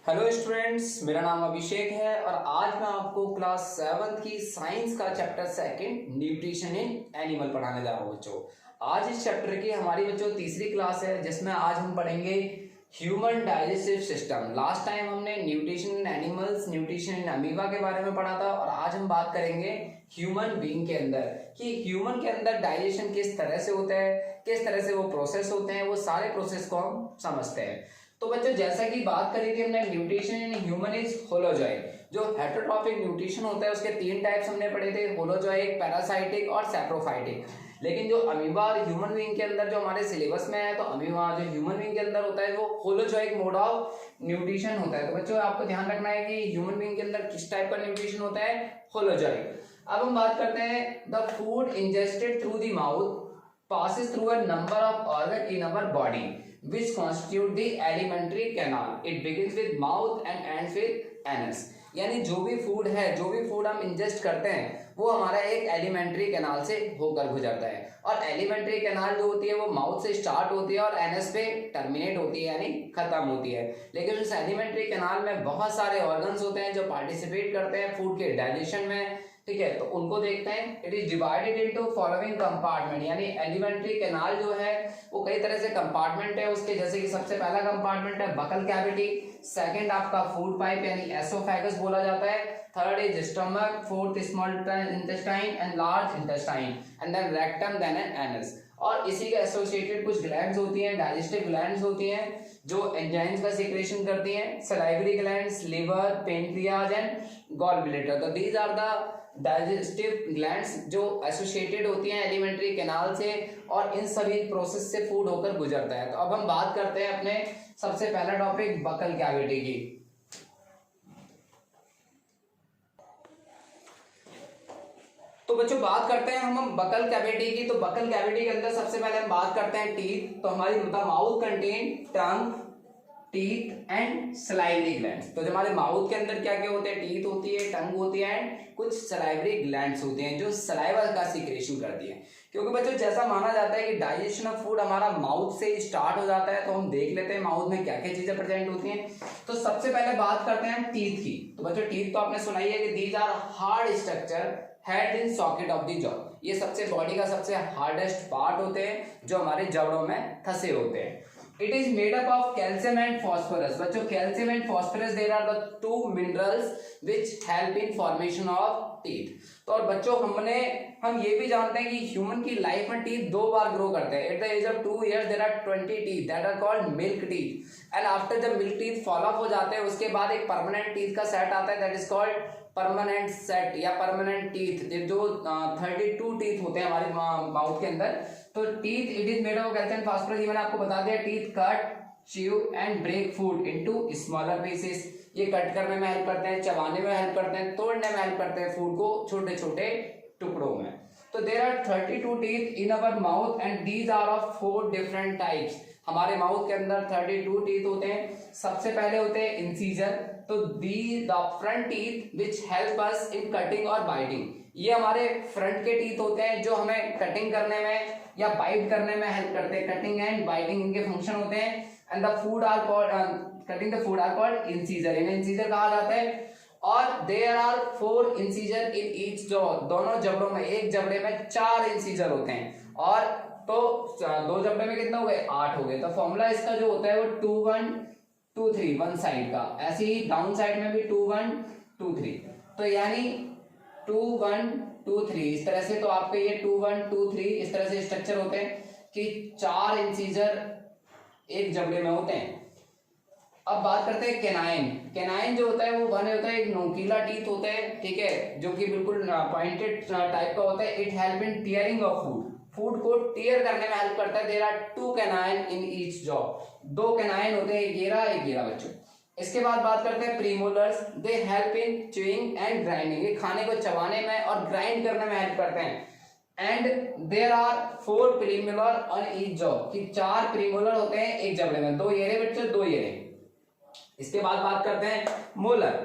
Hello students, मेरा नाम अभिषेक है और आज मैं आपको क्लास 7th की साइंस का chapter second nutrition in animal पढ़ाने जा रहा हूँ बच्चों। आज इस चैप्टर की हमारी बच्चों तीसरी क्लास है जिसमें आज हम पढ़ेंगे human digestive system. Last time हमने nutrition in animals, nutrition in amoeba के बारे में पढ़ा था और आज हम बात करेंगे ह्यूमन बीइंग के अंदर कि ह्यूमन के अंदर डाइजेशन किस तरह से होता है, किस तरह से वो प्रोसेस होते हैं, वो सारे प्रोसेस को हम समझते हैं। तो बच्चों जैसा कि बात करी थी हमने nutrition in human is holozoic. जो हेटेरोट्रॉफिक न्यूट्रिशन होता है उसके तीन टाइप्स हमने पढ़े थे, होलोजोइक, पैरासाइटिक और सैप्रोफाइटिक। लेकिन जो अमीबा और ह्यूमन बीइंग के अंदर जो हमारे सिलेबस में है, तो अमीबा जो ह्यूमन बीइंग के अंदर होता है वो होलोजोइक मोड ऑफ न्यूट्रिशन होता है। तो बच्चों आपको ध्यान रखना है कि ह्यूमन बीइंग के अंदर किस टाइप का न्यूट्रिशन होता है, होलोजोइक। अब हम बात करते हैं the food ingested through the mouth passes through a number of organs in our body which constitute the alimentary canal. It begins with mouth and ends with anus. यानी जो भी फूड है, जो भी फूड हम इंजेस्ट करते हैं वो हमारा एक एलिमेंट्री कैनाल से होकर गुजरता है। और एलिमेंट्री कैनाल जो होती है वो माउथ से स्टार्ट होती है और एनएस पे टर्मिनेट होती है यानी खत्म होती है। लेकिन उस एलिमेंट्री कैनाल में बहुत सारे ऑर्गन्स होते हैं जो पार्टिसिपेट करते हैं फूड के डाइजेशन में, ठीक है। तो उनको देखते हैं। It is divided into following compartment, यानी एलिमेंट्री कैनाल जो है वो कई तरह से कंपार्टमेंट है उसके। जैसे कि सबसे पहला कंपार्टमेंट है बकल कैविटी, सेकंड आपका फूड पाइप यानी एसोफेगस बोला जाता है, third is stomach, fourth small intestine and large intestine and then rectum then anus. और इसी के एसोसिएटेड कुछ ग्लैंड्स होती हैं, डाइजेस्टिव ग्लैंड्स होती हैं जो एंजाइम्स का सीक्रेशन करती हैं, salivary glands, liver, pancreas and gall bladder. तो these are the digestive glands जो एसोसिएटेड होती हैं एलिमेंट्री कैनाल से और इन सभी प्रोसेस से फूड होकर गुजरता है। तो अब हम बात करते हैं अपने सबसे पहला टॉपिक बकल कैविटी की। तो बच्चों बात करते हैं हम बकल कैविटी की। तो बकल कैविटी के अंदर सबसे पहले हम बात करते हैं टीथ। तो हमारी mouth contain tongue, teeth and salivary glands. तो जो हमारे माउथ के अंदर क्या क्या होते हैं, टीथ होती है, टंग होती है एंड कुछ सलाइवरी ग्लैंड्स होते हैं जो सलाइवा का सीक्रेशन करती है। क्योंकि बच्चों जैसा माना जाता है कि डाइजेशन ऑफ फूड हमारा माउथ से स्टार्ट हो जाता है, तो हम देख लेते हैं माउथ में क्या क्या चीजें प्रेजेंट होती हैं। तो सबसे पहले बात करते हैं टीथ की। तो बच्चों टीथ तो आपने सुनाई है कि these are hard structure head in socket of the jaw. ये सबसे बॉडी का सबसे हार्डेस्ट पार्ट होते हैं जो हमारे जबड़ों में फंसे होते हैं। It is made up of calcium and phosphorus. बच्चों calcium and phosphorus there are the two minerals which help in formation of teeth. तो और बच्चों हम ये भी जानते हैं कि ह्यूमन की लाइफ में टीथ दो बार ग्रो करते हैं। At the age of 2 years there are 20 teeth that are called milk teeth. And after जब मिल्क टीथ फॉल ऑफ हो जाते हैं उसके बाद एक परमानेंट टीथ का सेट आता है that is called permanent set या परमानेंट टीथ। जो 32 टीथ होते हैं हमारे माउथ के अंदर। तो teeth it is made of calcium phosphorus. ये मैंने आपको बता दिया। Teeth cut, chew and break food into smaller pieces. ये कट करने में हेल्प करते हैं, चबाने में हेल्प करते हैं, तोड़ने में हेल्प करते हैं फूड को छोटे छोटे टुकड़ों में। तो there are 32 teeth in our mouth and these are of 4 different types. हमारे माउथ के अंदर 32 टीथ होते हैं। सबसे पहले होते हैं इंसीजर। तो the the front teeth which help us in cutting और बाइटिंग। ये हमारे फ्रंट के टीथ होते हैं जो हमें कटिंग करने में या बाइट करने में हेल्प करते हैं। कटिंग एंड बाइटिंग इनके फंक्शन होते हैं। And the food are called cutting the food are called incisor. इन्हें इंसीजर कहा जाता है। और there are 4 incisor in each jaw. दोनों जबड़ों में, एक जबड़े में 4 इंसीजर होते हैं। और तो 2 जबड़े में कितना हो गए, 8 हो गए। तो फॉर्मूला इसका जो होता है वो 2 1 2 3 वन साइड का, ऐसे ही डाउन साइड में भी 2 1 2 3। तो यानी 2 1 2 3 इस तरह से। तो आपके ये 2 1 2 3 इस तरह से स्ट्रक्चर होते हैं कि 4 इंसीजर एक जबड़े में होते हैं। अब बात करते हैं केनाइन। केनाइन जो होता है वो वन होता है, एक नोकीला टीथ होता है, ठीक है, जो कि बिल्कुल पॉइंटेड टाइप का होता है। It help in tearing of food. Food को टीयर करने में हेल्प करता है। There are 2 canine in each jaw. 2 canine होते हैं, एक ये रहा बच्चों। इसके बाद बात करते हैं premolars. They help in chewing and grinding. ये खाने को चबाने में और ग्राइंड करने में हेल्प करते हैं। And there are 4 premolar on each jaw. कि 4 प्रीमोलर होते हैं एक जबड़े में। 2 ये रहे बच्चों, 2 ये रहे। इसके बाद बात करते हैं molar.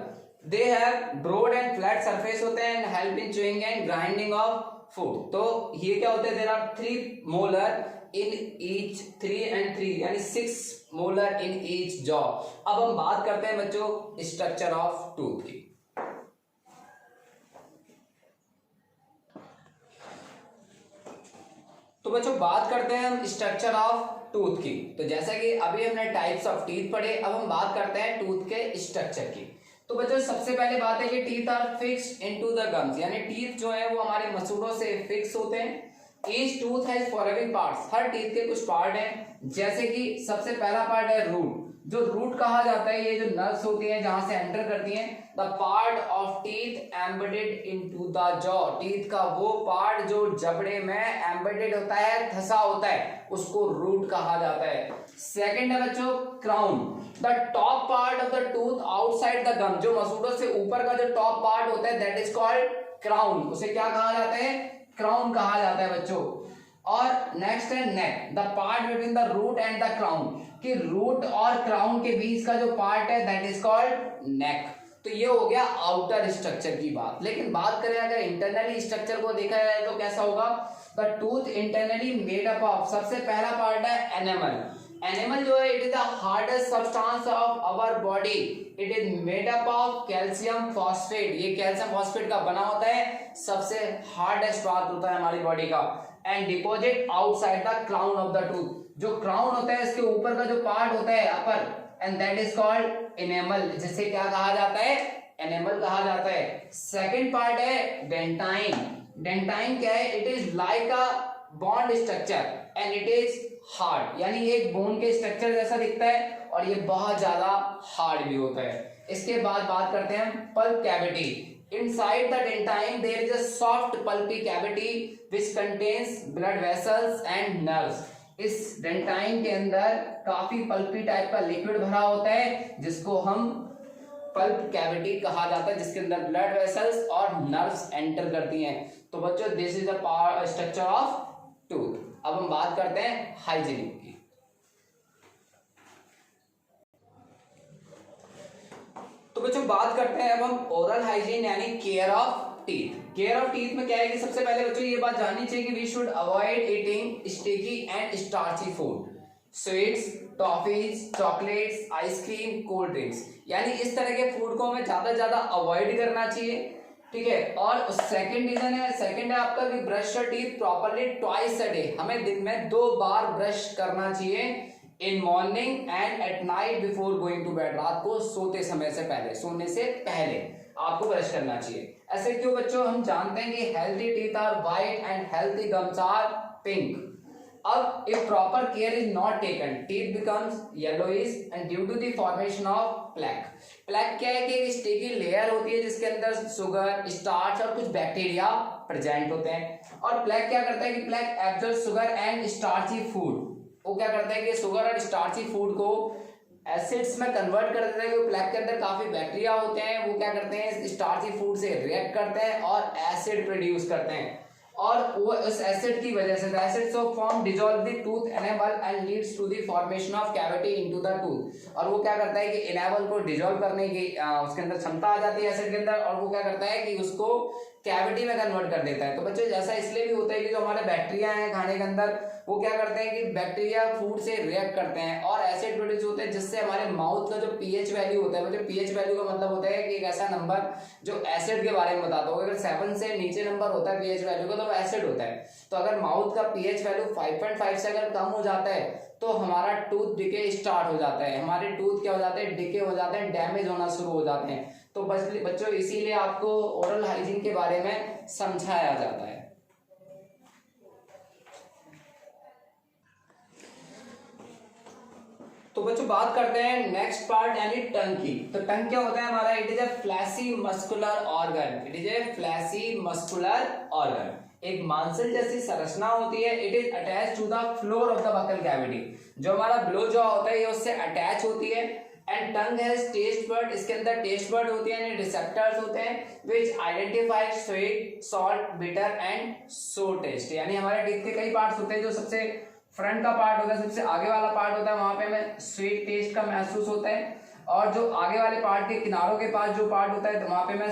They have broad and flat surface होते हैं and help in chewing and grinding of food. तो ये क्या होते हैं, there are 3 molar in each 3 and 3 यानी 6 मोलर इन ईच जॉ। अब हम बात करते हैं बच्चों स्ट्रक्चर ऑफ टूथ की। तो बच्चों बात करते हैं हम स्ट्रक्चर ऑफ टूथ की। तो जैसा कि अभी हमने टाइप्स ऑफ टीथ पढ़े, अब हम बात करते हैं टूथ के स्ट्रक्चर की। तो बच्चों सबसे पहले बात है कि teeth are fixed into the gums, यानी टीथ जो है वो हमारे मसूड़ों से फिक्स होते हैं। Each tooth has following parts, हर टीथ के कुछ पार्ट हैं, जैसे कि सबसे पहला पार्ट है रूट। जो रूट कहा जाता है, ये जो नर्व्स होती हैं जहां से एंटर करती हैं, the part of teeth embedded into the jaw, teeth का वो पार्ट जो जबड़े में एम्बेडेड होता है, धसा होता है, उसको रूट कहा जाता है। सेकंड है बच्चों crown, the top part of the tooth outside the gum, जो मसूड़ों से ऊपर का जो टॉप पार्ट होता है दैट इज कॉल्ड क्राउन, उसे क्या कहा जाता है, क्राउन कहा जाता है बच्चों। और नेक्स्ट है neck, the part between the root and the crown, कि रूट और क्राउन के बीच का जो पार्ट है दैट इज कॉल्ड नेक। तो ये हो गया आउटर स्ट्रक्चर की बात। लेकिन बात करें अगर इंटरनली स्ट्रक्चर को देखा जाए तो कैसा होगा, the tooth internally made up of, सबसे पहला पार्ट है एनेमल। एनिमल जो है it is the hardest substance of our body, it is made up of calcium phosphate, ये कैल्शियम फॉस्फेट का बना होता है, सबसे हार्डेस्ट पार्ट होता है हमारी बॉडी का। And deposit outside the crown of the tooth, जो क्राउन होता है इसके ऊपर का जो पार्ट होता है upper, and that is called enamel, जिसे क्या कहा जाता है, एनेमल कहा जाता है। सेकंड पार्ट है डेंटाइन। डेंटाइन क्या है, it is like a bond structure and it is hard, यानी ये एक बोन के स्ट्रक्चर जैसा दिखता है और ये बहुत ज्यादा हार्ड भी होता है। इसके बाद बात करते हैं pulp cavity. Inside the dentine there is a soft pulpy cavity which contains blood vessels and nerves. इस डेंटाइन के अंदर काफी पल्पी टाइप का लिक्विड भरा होता है जिसको हम पल्प कैविटी कहा जाता है, जिसके अंदर ब्लड वेसल्स और नर्व्स एंटर करती हैं। तो बच्चों this is the structure of tooth. अब हम बात करते हैं हाइजीनिक की। तो बच्चों बात करते हैं अब हम ओरल हाइजीन यानी care of teeth. Care of teeth में क्या है कि सबसे पहले बच्चों ये बात जाननी चाहिए कि we should avoid eating sticky and starchy food, sweets, toffees, chocolates, ice cream, cold drinks, यानी इस तरह के फूड को हमें ज्यादा से ज्यादा अवॉइड करना चाहिए, ठीक है। और सेकंड रीजन है, सेकंड है आपका कि brush your teeth properly twice a day, हमें दिन में 2 बार ब्रश करना चाहिए, in morning and at night before going to bed, रात को सोते समय से पहले, सोने से पहले आपको ब्रश करना चाहिए। ऐसे क्यों बच्चों, हम जानते हैं कि healthy teeth are white and healthy gums are pink. अब if proper care is not taken teeth becomes yellowish and due to the formation of plaque. Plaque क्या है कि एक स्टिकी लेयर होती है जिसके अंदर शुगर, स्टार्च और कुछ बैक्टीरिया प्रेजेंट होते हैं। और प्लैक क्या करता है कि plaque absorb sugar and starchy food, वो क्या करता है कि शुगर और स्टार्ची फूड को एसिड्स में कन्वर्ट कर देता है। कि प्लैक के अंदर काफी बैक्टीरिया होते हैं, वो क्या करते हैं स्टार्ची फूड से रिएक्ट करते हैं और एसिड प्रोड्यूस करते हैं, और वो उस एसिड की वजह से acid so form dissolve the tooth enamel and leads to the formation of cavity into the tooth. और वो क्या करता है कि एनेमल को डिसॉल्व करने की उसके अंदर क्षमता आ जाती है एसिड के अंदर, और वो क्या करता है कि उसको कैविटी में कन्वर्ट कर देता है। तो बच्चों जैसा इसलिए भी होता है कि जो हमारे बैक्टीरिया हैं खाने के अंदर, वो क्या करते हैं कि बैक्टीरिया फूड से रिएक्ट करते हैं और एसिड प्रोड्यूस होते हैं, जिससे हमारे माउथ का जो पीएच वैल्यू होता है, मतलब पीएच वैल्यू का मतलब होता है कि एक ऐसा नंबर जो एसिड के बारे में बताता होगा। अगर 7 से नीचे नंबर होता है पीएच वैल्यू का तो वो एसिड होता है। तो अगर माउथ का पीएच वैल्यू 5.5 से अगर कम हो जाता है तो हमारा टूथ डिके स्टार्ट हो जाता है, हमारे टूथ क्या हो जाते हैं, डिके हो जाते हैं, डैमेज होना शुरू हो जाते हैं। तो बच्चों इसीलिए आपको ओरल हाइजीन के बारे में समझाया जाता है। तो बच्चों बात करते हैं नेक्स्ट पार्ट यानी टंग की। तो टंग क्या होता है हमारा, it is a fleshy muscular organ, it is a fleshy muscular organ, एक मांसल जैसी संरचना होती है। It is attach to the floor of the buccal cavity, जो हमारा ब्लो जॉ होता है ये उससे अटैच होती है। And tongue has taste bud, इसके अंदर टेस्ट बर्ड होती है, रिसेप्टर्स होते हैं which identify sweet, salt, bitter and sour taste. यानी हमारे टीथ के कई पार्ट्स होते हैं, जो सबसे फ्रंट का पार्ट होता है, सबसे आगे वाला पार्ट होता है, वहां पे हमें स्वीट टेस्ट का महसूस होता है, और जो आगे वाले पार्ट के किनारों के पास जो पार्ट होता है तो वहां पे हमें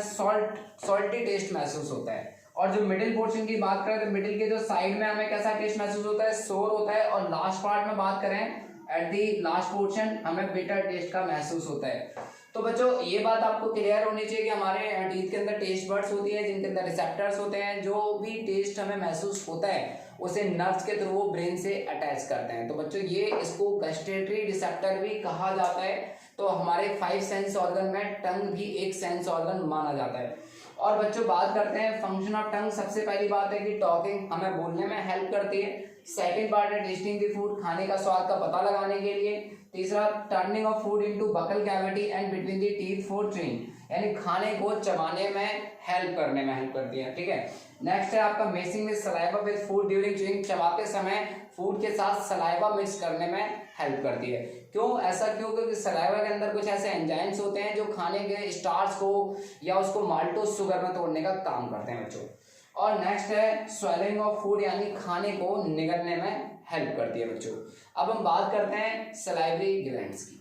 सॉल्टी टेस्ट महसूस होता है। और जो मिडिल पोर्शन की बात करें तो मिडिल के जो साइड में हमें कैसा टेस्ट महसूस होता है, सोर होता है, और लास्ट पार्ट में बात करें एट दी लास्ट पोर्शन हमें बिटर टेस्ट का महसूस होता है। तो बच्चों ये बात आपको क्लियर होनी चाहिए कि हमारे टीथ के अंदर टेस्ट बर्ड्स होती है जिनके अंदर रिसेप्टर्स होते हैं, जो भी टेस्ट हमें महसूस होता है उसे नर्व्स के थ्रू वो ब्रेन से अटैच करते हैं। तो बच्चों ये इसको गस्टेटरी रिसेप्टर भी कहा जाता है। तो हमारे 5 सेंस ऑर्गन में टंग भी एक सेंस ऑर्गन माना जाता है। और बच्चों बात करते हैं फंक्शन ऑफ टंग। सबसे पहली बात है कि टॉकिंग हमें बोलने में हेल्प करती है। सेकंड पार्ट है टेस्टिंग द फूड, खाने का स्वाद का पता लगाने के लिए। तीसरा turning of food into buccal cavity and between the teeth for chewing, यानी खाने को चबाने में हेल्प करती है। ठीक है, नेक्स्ट है आपका mixing with saliva with food during chewing, चबाते समय फूड के साथ सलाइवा मिक्स करने में हेल्प करती है। क्यों ऐसा क्यों? क्योंकि सलाइवा के अंदर कुछ ऐसे एंजाइम्स होते हैं जो खाने के स्टार्च को या उसको माल्टोज शुगर में तोड़ने का काम करते हैं बच्चों। और नेक्स्ट है स्वेलिंग ऑफ फूड, यानी खाने को निगलने में हेल्प करती है बच्चों। अब हम बात करते हैं सलाइवरी ग्लैंड्स की।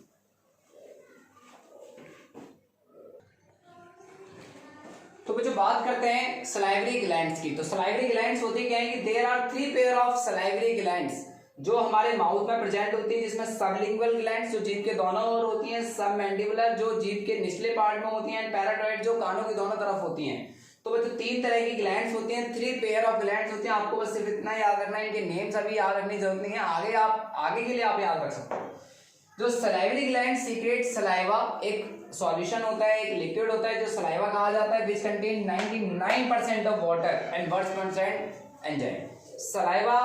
तो बच्चों बात करते हैं सलाइवरी ग्लैंड्स की। तो सलाइवरी ग्लैंड्स होती क्या है कि there are 3 pair of salivary glands जो हमारे माउथ में प्रेजेंट होती है, जिसमें सबलिंगुअल ग्लैंड्स जो जीभ के दोनों ओर होती हैं, सब मैंडिबुलर जो जीभ के निचले पार्ट में होती हैं, पैराटॉइड जो कानों की दोनों तरफ होती हैं। तो बच्चों 3 तरह की ग्लैंड्स होती हैं, 3 पेयर ऑफ ग्लैंड्स होती हैं। आपको बस सिर्फ इतना याद रखना है, इनके नेम्स अभी याद रखने की जरूरत नहीं है, आगे के लिए आप याद रख सकते हो। जो सलाइवरी ग्लैंड सीक्रेट सलाइवा, एक सॉल्यूशन होता है, एक लिक्विड होता है जो सलाइवा कहा जाता है, which contain 99% of water and 1% enzyme. Saliva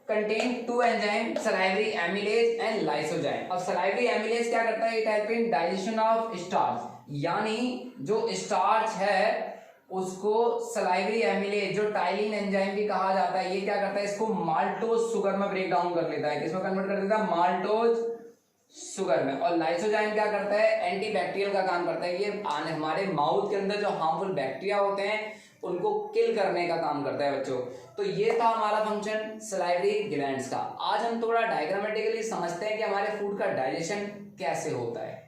contain 2 enzyme, salivary amylase and lysozyme. अब सलाइवरी एमिलेज क्या करता है? It help in digestion of starch, यानी जो स्टार्च है उसको सलाइवरी एमिलेज जो टाइलिन एंजाइम भी कहा जाता है, ये क्या करता है? इसको माल्टोज शुगर में ब्रेक डाउन कर लेता है। किसमें कन्वर्ट कर देता है? माल्टोज शुगर में। और लाइसोजाइम क्या करता है? एंटीबैक्टीरियल का काम करता है। ये हमारे माउथ के अंदर जो हार्मफुल बैक्टीरिया होते हैं उनको किल करने का काम करता है बच्चों। तो ये था हमारा फंक्शन सलाइवरी ग्लैंड्स का। आज हम थोड़ा डायग्रामेटिकली समझते हैं कि हमारे फूड का डाइजेशन कैसे होता है।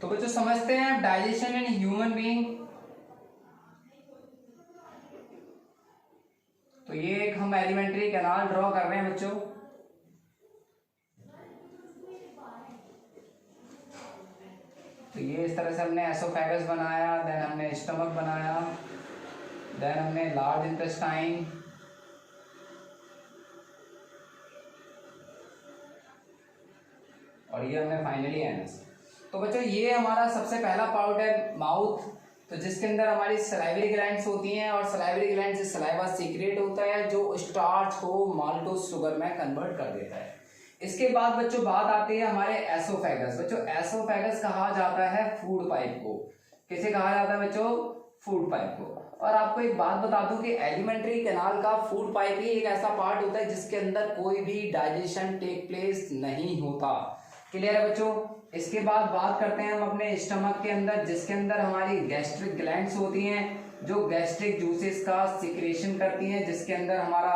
तो बच्चों समझते हैं डाइजेशन इन ह्यूमन बीइंग। तो ये एक हम एलिमेंट्री कैनाल ड्रॉ कर रहे हैं बच्चों। तो ये इस तरह से हमने एसोफेगस बनाया, देन हमने स्टमक बनाया, देन हमने लार्ज इंटेस्टाइन, और ये हमने फाइनली एनस। तो बच्चों ये हमारा सबसे पहला पार्ट है माउथ, तो जिसके अंदर हमारी सलाइवरी ग्लैंड्स होती हैं और सलाइवरी ग्लैंड से सलाइवा सीक्रेट होता है जो स्टार्च को माल्टोज शुगर में कन्वर्ट कर देता है। इसके बाद बच्चों बात आती है हमारे एसोफेगस। बच्चों एसोफेगस कहा जाता है फूड पाइप को। किसे कहा जाता है बच्चों? फूड पाइप को। और आपको एक बात बता दूं कि एलिमेंट्री कैनाल का फूड पाइप ही एक ऐसा पार्ट होता है जिसके अंदर कोई भी डाइजेशन टेक प्लेस नहीं होता। क्लियर है बच्चों? इसके बाद बात करते हैं हम अपने स्टमक के अंदर, जिसके अंदर हमारी गैस्ट्रिक ग्लैंड्स होती हैं जो गैस्ट्रिक जूसेस का सिक्रेशन करती हैं, जिसके अंदर हमारा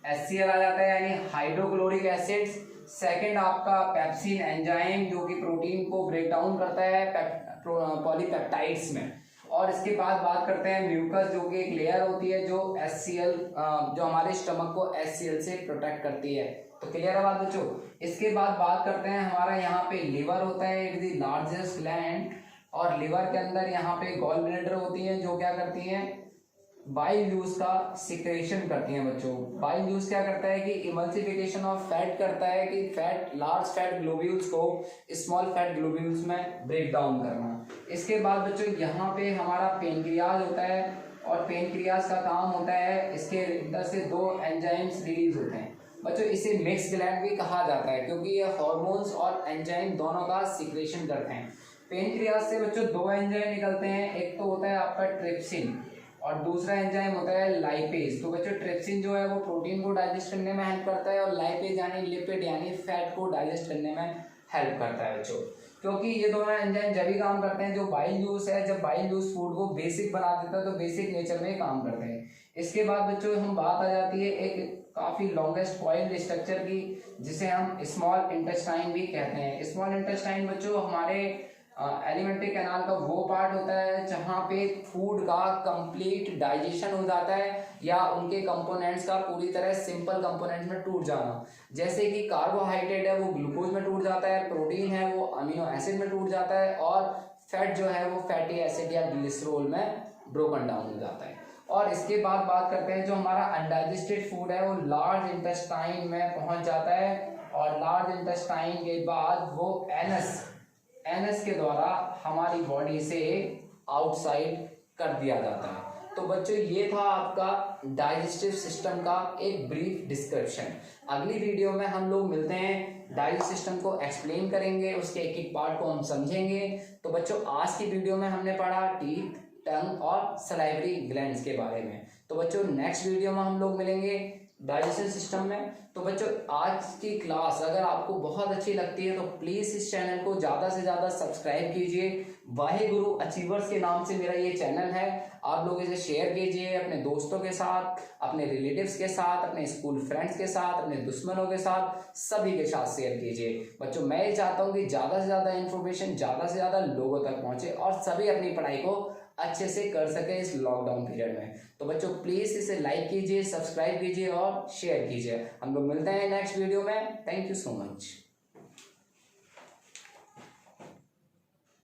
HCl आ जाता है यानी हाइड्रोक्लोरिक एसिड्स। सेकंड आपका पेप्सिन एंजाइम जो कि प्रोटीन को ब्रेक डाउन करता है पॉलीपेप्टाइड्स में। और इसके बाद बात करते हैं म्यूकस जो कि एक लेयर होती है जो HCl जो हमारे स्टमक को HCl से प्रोटेक्ट करती है। तो क्लियर है बात बच्चों? इसके बाद बात करते हैं हमारा यहाँ पे लिवर होता है, it is the largest gland. और लिवर के अंदर यहाँ पे गॉल ब्लैडर होती है जो क्या करती हैं? बाइल जूस का सिक्रेशन करती हैं बच्चों। बाइल जूस क्या करता है कि इमल्सिफिकेशन ऑफ फैट करता है, कि फैट लार्ज फैट ग्लोब्यूल्स को स्मॉल फैट ग्लोब्यूल्स में ब्रेक डाउन करना। इसके बाद बच्चों यहाँ पे हमारा पेनक्रियाज होता है और पेनक्रियाज का काम होता है, इसके अंदर से 2 एंजाइम्स रिलीज होते हैं बच्चों। इसे मिक्स ग्लैंड भी कहा जाता है क्योंकि ये हार्मोन्स और एंजाइम दोनों का सिक्रेशन करते हैं। पेनक्रियाज से बच्चों 2 एंजाइम निकलते हैं, एक तो होता है आपका ट्रिप्सिन और दूसरा एंजाइम होता है लाइपेज। तो बच्चों ट्रिप्सिन जो है वो प्रोटीन को डाइजेस्ट करने में हेल्प करता है और लाइपेज यानी लिपिड यानी फैट को डाइजेस्ट करने में हेल्प करता है बच्चों। क्योंकि ये दोनों एंजाइम जब भी काम करते हैं, जो बाइल जूस है, जब बाइल जूस फूड को बेसिक बना देता है तो बेसिक नेचर में काम करते हैं। इसके बाद बच्चों हम बात आ जाती है एक काफी लॉन्गेस्ट कॉइल्ड स्ट्रक्चर की, जिसे हम स्मॉल इंटेस्टाइन भी कहते हैं। स्मॉल इंटेस्टाइन बच्चों हमारे एलिमेंट्री कैनाल का वो पार्ट होता है जहाँ पे फूड का कंप्लीट डाइजेशन हो जाता है या उनके कंपोनेंट्स का पूरी तरह सिंपल कंपोनेंट्स में टूट जाना। जैसे कि कार्बोहाइड्रेट है वो ग्लूकोज में टूट जाता है, प्रोटीन है वो अमीनो एसिड में टूट जाता है, और फैट जो है वो फैटी एसिड या ग्लिसरॉल में ब्रोकन डाउन हो जाता है। और इसके बाद बात करते हैं जो हमारा अनडाइजेस्टेड फूड है वो लार्ज इंटेस्टाइन में पहुंच जाता है, और लार्ज इंटेस्टाइन के बाद वो एनएस के द्वारा हमारी बॉडी से आउटसाइड कर दिया जाता है। तो बच्चों ये था आपका डाइजेस्टिव सिस्टम का एक ब्रीफ डिस्क्रिप्शन। अगली वीडियो में हम लोग मिलते हैं, डाइजेस्टिव सिस्टम को एक्सप्लेन करेंगे, उसके एक एक पार्ट को हम समझेंगे। तो बच्चों आज की वीडियो में हमने पढ़ा टीथ, टंग और सलाइवरी ग्लैंड्स के बारे में। तो बच्चों नेक्स्ट वीडियो में हम लोग मिलेंगे डाइजेशन सिस्टम में। तो बच्चों आज की क्लास अगर आपको बहुत अच्छी लगती है तो प्लीज इस चैनल को ज्यादा से ज्यादा सब्सक्राइब कीजिए। वाहेगुरु अचीवर्स के नाम से मेरा ये चैनल है, आप लोग इसे शेयर कीजिए अपने दोस्तों के साथ, अपने रिलेटिव्स के साथ, अपने स्कूल फ्रेंड्स के साथ, अपने दुश्मनों के साथ, सभी के साथ शेयर कीजिए। बच्चों मैं ये चाहता हूँ कि ज्यादा से ज्यादा इन्फॉर्मेशन ज्यादा से ज्यादा लोगों तक पहुंचे और सभी अपनी पढ़ाई को अच्छे से कर सके इस लॉकडाउन पीरियड में। तो बच्चों प्लीज इसे लाइक कीजिए, सब्सक्राइब कीजिए और शेयर कीजिए। हम लोग मिलते हैं नेक्स्ट वीडियो में। Thank you so much.